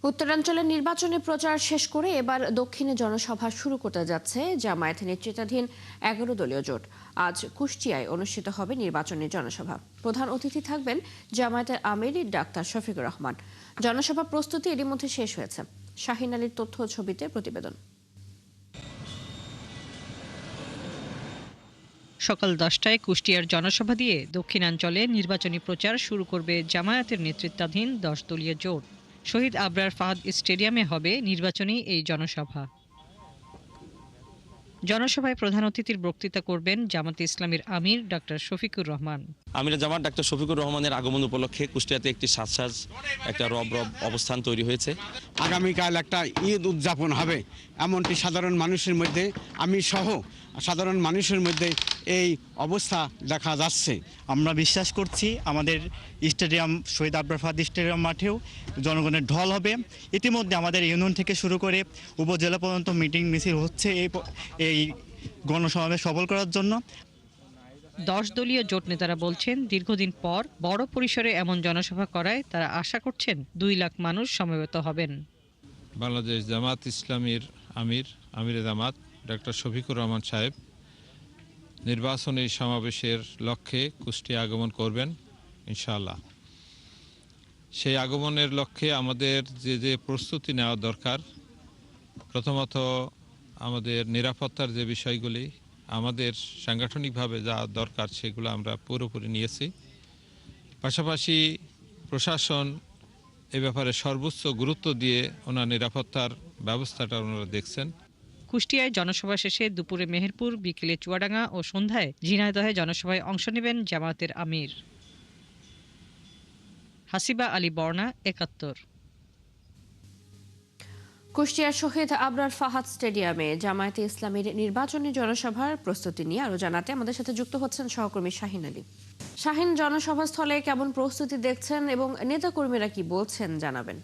উত্তরাঞ্চলের নির্বাচনী প্রচার শেষ করে এবার দক্ষিণে জনসভা শুরু করতে যাচ্ছে জামায়াত নেতৃত্বাধীন ১১ দলীয় জোট। আজ কুষ্টিয়ায় অনুষ্ঠিত হবে নির্বাচনী জনসভা। প্রধান অতিথি থাকবেন জামায়াতের আমির ডাক্তার শফিকুর রহমান। জনসভা প্রস্তুতি এরই মধ্যে শেষ হয়েছে। শাহিন আলীর তথ্য ও ছবিতে প্রতিবেদন। সকাল 10টায় কুষ্টিয়ার জনসভা দিয়ে দক্ষিণাঞ্চলে নির্বাচনী প্রচার শুরু করবে জামায়াতের নেতৃত্বাধীন 10 দলীয় জোট। শহীদ আবরার ফাহাদ স্টেডিয়ামে হবে নির্বাচনী এই জনসভা। জনসভায় প্রধান অতিথির বক্তৃতা করবেন জামাতে ইসলামীর আমির ডাক্তার শফিকুর রহমান। আমির জামাত ডাক্তার শফিকুর রহমানের আগমন উপলক্ষে কুষ্টিয়াতে একটি সাজ একটা রব অবস্থান তৈরি হয়েছে। আগামীকাল একটা ঈদ উদযাপন হবে, এমনটি সাধারণ মানুষের মধ্যে, আমি সহ সাধারণ মানুষের মধ্যে এই অবস্থা দেখা যাচ্ছে। আমরা বিশ্বাস করছি আমাদের স্টেডিয়াম শহীদ আবরার ফাহাদ স্টেডিয়াম মাঠেও জনগণের ঢল হবে। ইতিমধ্যে আমাদের ইউনিয়ন থেকে শুরু করে উপজেলা পর্যন্ত মিটিং মিছিল হচ্ছে এই গণসমাবেশ সফল করার জন্য। 10 দলীয় জোট নেতারা বলছেন, দীর্ঘদিন পর বড় পরিসরে এমন জনসভা করায় তারা আশা করছেন 2 লাখ মানুষ সমবেত হবেন। বাংলাদেশ জামাত ইসলামীর আমির জামাত ডাক্তার শফিকুর রহমান সাহেব নির্বাচনী সমাবেশের লক্ষ্যে কুষ্টিয়া আগমন করবেন ইনশাআল্লাহ। সেই আগমনের লক্ষ্যে আমাদের যে প্রস্তুতি নেওয়া দরকার, প্রথমত আমাদের নিরাপত্তার যে বিষয়গুলি, আমাদের সাংগঠনিকভাবে যা দরকার সেগুলো আমরা পুরোপুরি নিয়েছি। পাশাপাশি প্রশাসন এ ব্যাপারে সর্বোচ্চ গুরুত্ব দিয়ে ওনার নিরাপত্তার ব্যবস্থাটা ওনারা দেখছেন। কুষ্টিয়ায় জনসভা শেষে দুপুরে মেহেরপুর, বিকেলে চুয়াডাঙ্গা ও সন্ধ্যায় ঝিনাইদহে জনসভায় অংশ নেবেন জামায়াতের আমির। হাসিবা আলী বর্ণা, ৭১। কুষ্টিয়ার শহীদ আবরার ফাহাদ স্টেডিয়ামে জামায়াতে ইসলামীর নির্বাচনী জনসভার প্রস্তুতি নিয়ে আরো জানাতে আমাদের সাথে যুক্ত হচ্ছেন সহকর্মী শাহিন আলী। শাহিন, জনসভাস্থলে কেমন প্রস্তুতি দেখছেন এবং নেতাকর্মীরা কি বলছেন জানাবেন।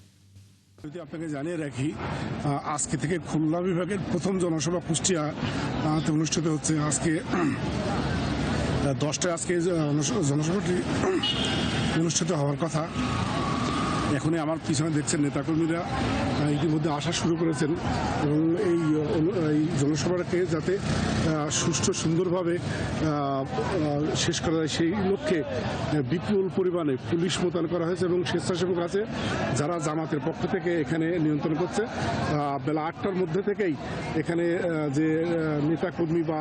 যদি আপনাকে জানিয়ে রাখি, আজকে থেকে খুলনা বিভাগের প্রথম জনসভা কুষ্টিয়াতে অনুষ্ঠিত হচ্ছে। আজকে 10টায় আজকে জনসভাটি অনুষ্ঠিত হওয়ার কথা। এখনই আমার পিছনে দেখছেন নেতাকর্মীরা ইতিমধ্যে আসা শুরু করেছেন এবং এই জনসভাটাকে যাতে সুষ্ঠু সুন্দরভাবে শেষ করা যায় সেই লক্ষ্যে বিপুল পরিমাণে পুলিশ মোতায়েন করা হয়েছে এবং স্বেচ্ছাসেবক আছে যারা জামাতের পক্ষ থেকে এখানে নিয়ন্ত্রণ করছে। বেলা 8টার মধ্যে থেকেই এখানে যে নেতাকর্মী বা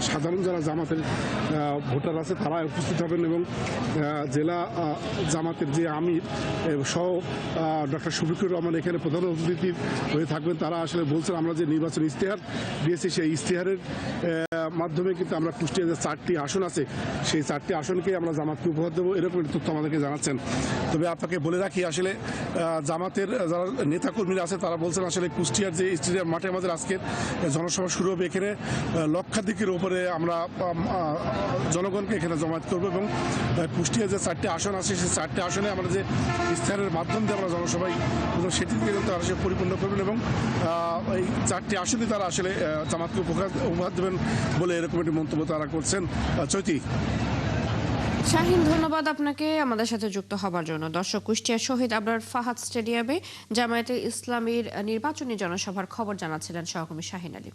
সাধারণ যারা জামাতের ভোটার আছে তারা উপস্থিত হবেন এবং জেলা জামাতের যে আমির সহ ডক্টর শফিকুর রহমান এখানে প্রধান অতিথি হয়ে থাকবেন। তারা আসলে বলছেন, আমরা যে নির্বাচন ইশতেহার দিয়েছি সেই ইশতেহারের মাধ্যমে কিন্তু আমরা কুষ্টিয়া যে 4টি আসন আছে সেই 4টি আসনকেই আমরা জামাতকে উপহার দেবো, এরকম তথ্য আমাদেরকে জানাচ্ছেন। তবে আপনাকে বলে রাখি, আসলে জামাতের যারা নেতাকর্মীরা আছে তারা বলছেন আসলে কুষ্টিয়ার যে স্টেডিয়াম মাঠে আমাদের আজকের জনসভা শুরু হবে, এখানে লক্ষাধিকের উপরে আমরা জনগণকে এখানে জমায়েত করবো এবং কুষ্টিয়ার যে 4টি আসন আছে সেই 4টি আসনে আমরা যে ইশতেহারের মাধ্যম দিয়ে আমরা জনসভায় সেটিকে তারা সে পরিপূর্ণ করবেন এবং এই 4টি আসনে তারা আসলে জামাতকে উপহার দেবেন বলে এরকম একটি মন্তব্য তারা করছেন। চৈতি। শাহিন, ধন্যবাদ আপনাকে আমাদের সাথে যুক্ত হবার জন্য। দর্শক, কুষ্টিয়ার শহীদ আবরার ফাহাদ স্টেডিয়ামে জামায়াতে ইসলামীর নির্বাচনী জনসভার খবর জানাচ্ছিলেন সহকর্মী শাহিন আলী।